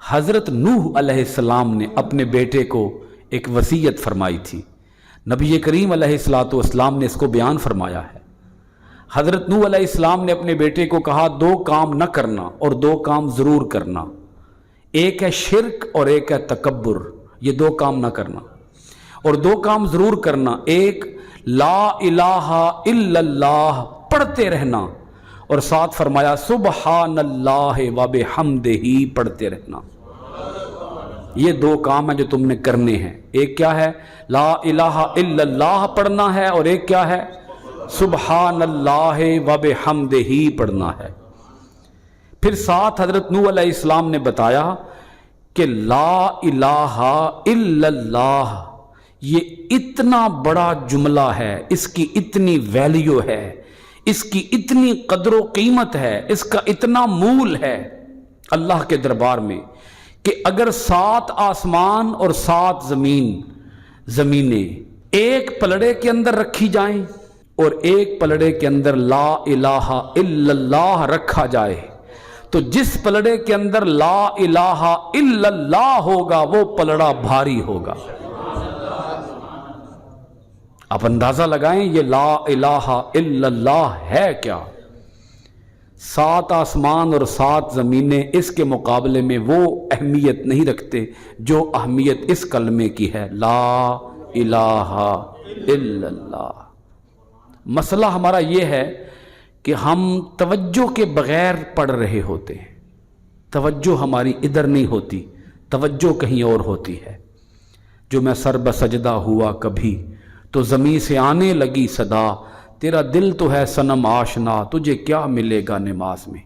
حضرت نوح علیہ السلام نے اپنے بیٹے کو ایک وصیت فرمائی تھی، نبی کریم علیہ السلام نے اس کو بیان فرمایا ہے۔ حضرت نوح علیہ السلام نے اپنے بیٹے کو کہا 2 کام نہ کرنا اور 2 کام ضرور کرنا، ایک ہے شرک اور ایک ہے تکبر، یہ 2 کام نہ کرنا، اور 2 کام ضرور کرنا، ایک لا الہ الا اللہ پڑھتے رہنا، اور ساتھ فرمایا سبحان اللہ و بحمدہ پڑھتے رہنا۔ یہ 2 کام ہیں جو تم نے کرنے ہیں، ایک کیا ہے؟ لا الہ الا اللہ پڑھنا ہے، اور ایک کیا ہے؟ سبحان اللہ و بحمدہ پڑھنا ہے۔ پھر ساتھ حضرت نوح علیہ السلام نے بتایا کہ لا الہ الا اللہ یہ اتنا بڑا جملہ ہے، اس کی اتنی ویلیو ہے، اس کی اتنی قدر و قیمت ہے، اس کا اتنا مول ہے اللہ کے دربار میں کہ اگر 7 آسمان اور 7 زمینیں ایک پلڑے کے اندر رکھی جائیں اور ایک پلڑے کے اندر لا الہ الا اللہ رکھا جائے تو جس پلڑے کے اندر لا الہ الا اللہ ہوگا وہ پلڑا بھاری ہوگا۔ آپ اندازہ لگائیں یہ لا الہ الا اللہ ہے کیا؟ 7 آسمان اور 7 زمینیں اس کے مقابلے میں وہ اہمیت نہیں رکھتے جو اہمیت اس کلمے کی ہے، لا الہ الا اللہ۔ مسئلہ ہمارا یہ ہے کہ ہم توجہ کے بغیر پڑھ رہے ہوتے ہیں، توجہ ہماری ادھر نہیں ہوتی، توجہ کہیں اور ہوتی ہے۔ جو میں سر بسجدہ ہوا کبھی تو زمین سے آنے لگی صدا، تیرا دل تو ہے صنم آشنا، تجھے کیا ملے گا نماز میں۔